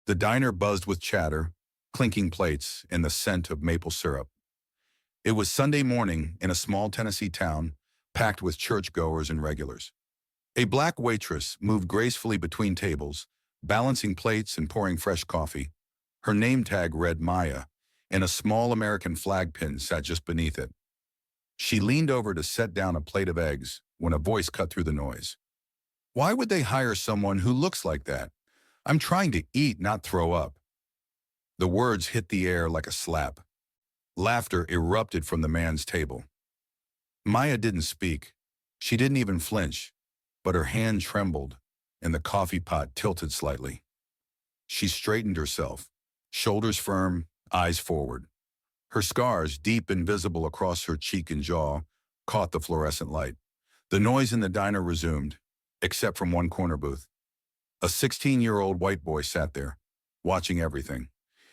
The diner buzzed with chatter, clinking plates, and the scent of maple syrup. It was Sunday morning in a small Tennessee town, packed with churchgoers and regulars. A black waitress moved gracefully between tables, balancing plates and pouring fresh coffee. Her name tag read Maya, and a small American flag pin sat just beneath it. She leaned over to set down a plate of eggs when a voice cut through the noise. "Why would they hire someone who looks like that? I'm trying to eat, not throw up." The words hit the air like a slap. Laughter erupted from the man's table. Maya didn't speak. She didn't even flinch, but her hand trembled and the coffee pot tilted slightly. She straightened herself, shoulders firm, eyes forward. Her scars, deep and visible across her cheek and jaw, caught the fluorescent light. The noise in the diner resumed, except from one corner booth. A 16-year-old white boy sat there, watching everything.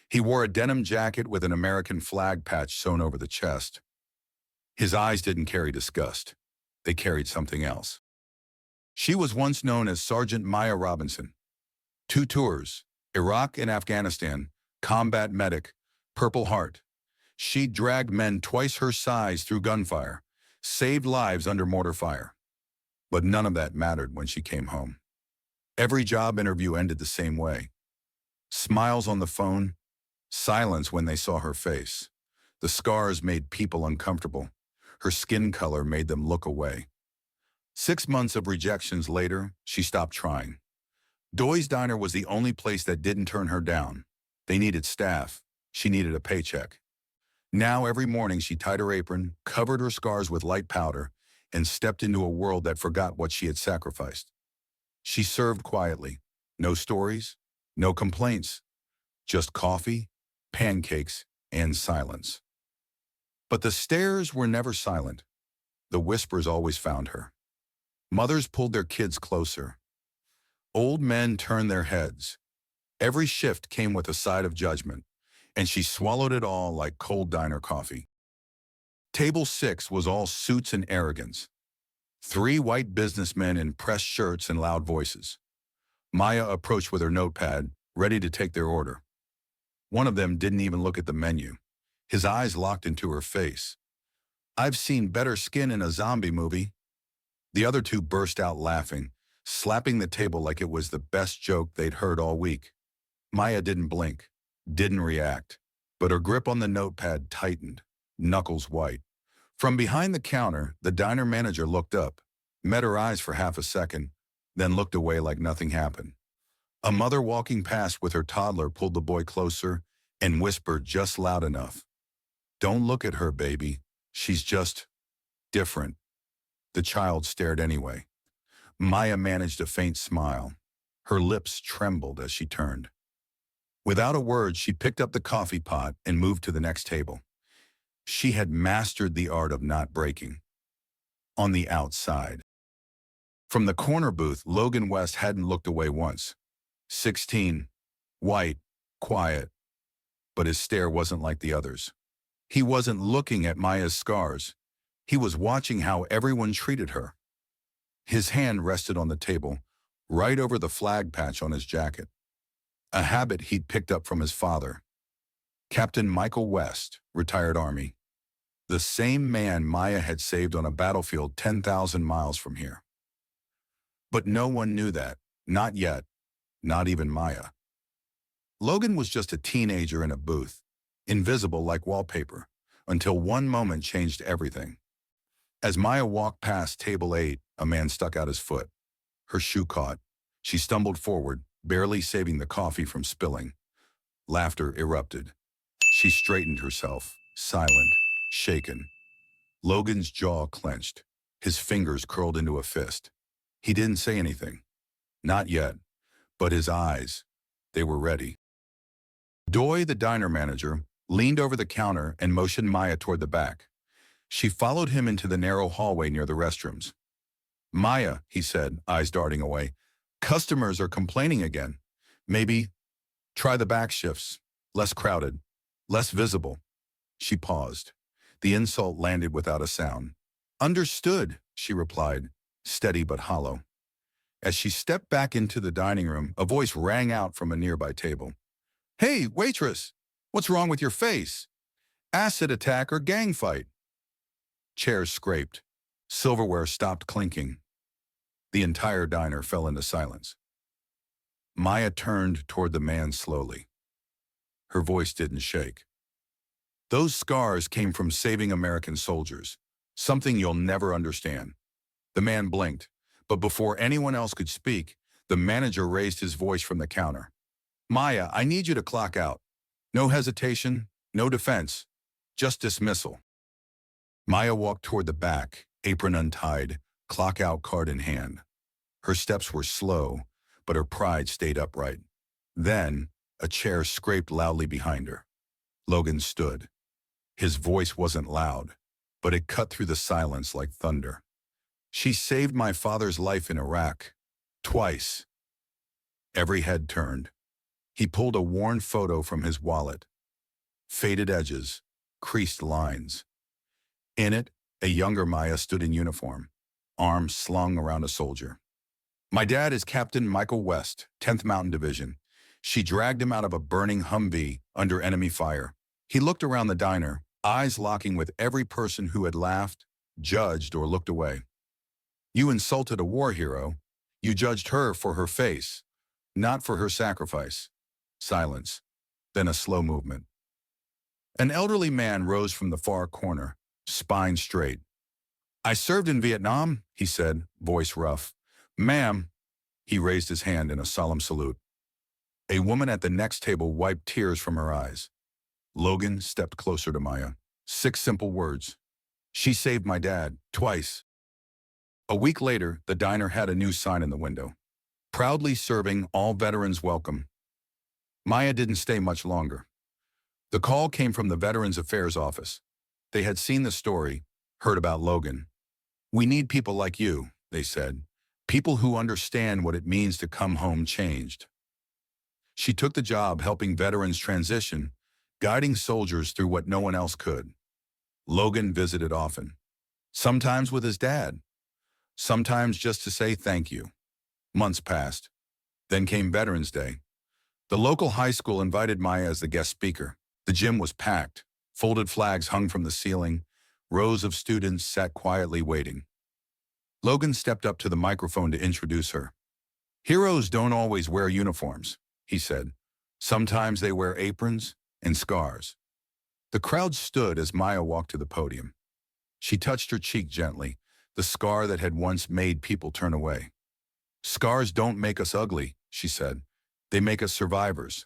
He wore a denim jacket with an American flag patch sewn over the chest. His eyes didn't carry disgust. They carried something else. She was once known as Sergeant Maya Robinson. 2 tours, Iraq and Afghanistan, combat medic, Purple Heart. She dragged men twice her size through gunfire, saved lives under mortar fire. But none of that mattered when she came home. Every job interview ended the same way. Smiles on the phone, silence when they saw her face. The scars made people uncomfortable. Her skin color made them look away. 6 months of rejections later, she stopped trying. Doy's Diner was the only place that didn't turn her down. They needed staff. She needed a paycheck. Now every morning she tied her apron, covered her scars with light powder, and stepped into a world that forgot what she had sacrificed. She served quietly. No stories, no complaints, just coffee, pancakes, and silence. But the stares were never silent. The whispers always found her. Mothers pulled their kids closer. Old men turned their heads. Every shift came with a side of judgment, and she swallowed it all like cold diner coffee. Table 6 was all suits and arrogance. 3 white businessmen in pressed shirts and loud voices. Maya approached with her notepad, ready to take their order. One of them didn't even look at the menu. His eyes locked into her face. "I've seen better skin in a zombie movie." The other 2 burst out laughing, slapping the table like it was the best joke they'd heard all week. Maya didn't blink, didn't react, but her grip on the notepad tightened, knuckles white. From behind the counter, the diner manager looked up, met her eyes for half a second, then looked away like nothing happened. A mother walking past with her toddler pulled the boy closer and whispered just loud enough, "Don't look at her, baby. She's just different." The child stared anyway. Maya managed a faint smile. Her lips trembled as she turned. Without a word, she picked up the coffee pot and moved to the next table. She had mastered the art of not breaking. On the outside. From the corner booth, Logan West hadn't looked away once. 16, white, quiet, but his stare wasn't like the others. He wasn't looking at Maya's scars. He was watching how everyone treated her. His hand rested on the table, right over the flag patch on his jacket. A habit he'd picked up from his father. Captain Michael West, retired Army. The same man Maya had saved on a battlefield 10,000 miles from here. But no one knew that, not yet, not even Maya. Logan was just a teenager in a booth, invisible like wallpaper, until one moment changed everything. As Maya walked past table 8, a man stuck out his foot. Her shoe caught. She stumbled forward, barely saving the coffee from spilling. Laughter erupted. She straightened herself, silent, shaken. Logan's jaw clenched. His fingers curled into a fist. He didn't say anything. Not yet. But his eyes, they were ready. Doy, the diner manager, leaned over the counter and motioned Maya toward the back. She followed him into the narrow hallway near the restrooms. "Maya," he said, eyes darting away, "customers are complaining again. Maybe try the back shifts. Less crowded, less visible." She paused. The insult landed without a sound. "Understood," she replied, steady but hollow. As she stepped back into the dining room, a voice rang out from a nearby table. Hey, waitress! What's wrong with your face? Acid attack or gang fight? Chairs scraped. Silverware stopped clinking. The entire diner fell into silence. Maya turned toward the man slowly. Her voice didn't shake. Those scars came from saving American soldiers. Something you'll never understand. The man blinked, but before anyone else could speak, the manager raised his voice from the counter. Maya, I need you to clock out. No hesitation, no defense, just dismissal. Maya walked toward the back, apron untied, clock out card in hand. Her steps were slow, but her pride stayed upright. Then, a chair scraped loudly behind her. Logan stood. His voice wasn't loud, but it cut through the silence like thunder. She saved my father's life in Iraq. Twice. Every head turned. He pulled a worn photo from his wallet. Faded edges, creased lines. In it, a younger Maya stood in uniform, arms slung around a soldier. My dad is Captain Michael West, 10th Mountain Division. She dragged him out of a burning Humvee under enemy fire. He looked around the diner, eyes locking with every person who had laughed, judged, or looked away. You insulted a war hero. You judged her for her face, not for her sacrifice. Silence, then a slow movement. An elderly man rose from the far corner, spine straight. I served in Vietnam, he said, voice rough. Ma'am, he raised his hand in a solemn salute. A woman at the next table wiped tears from her eyes. Logan stepped closer to Maya. 6 simple words. She saved my dad, twice. A week later, the diner had a new sign in the window. Proudly serving all veterans welcome. Maya didn't stay much longer. The call came from the Veterans Affairs office. They had seen the story, heard about Logan. We need people like you, they said. People who understand what it means to come home changed. She took the job helping veterans transition, guiding soldiers through what no one else could. Logan visited often. Sometimes with his dad. Sometimes just to say thank you. Months passed. Then came Veterans Day. The local high school invited Maya as the guest speaker. The gym was packed. Folded flags hung from the ceiling. Rows of students sat quietly waiting. Logan stepped up to the microphone to introduce her. Heroes don't always wear uniforms, he said. Sometimes they wear aprons and scars. The crowd stood as Maya walked to the podium. She touched her cheek gently, the scar that had once made people turn away. Scars don't make us ugly, she said. They make us survivors.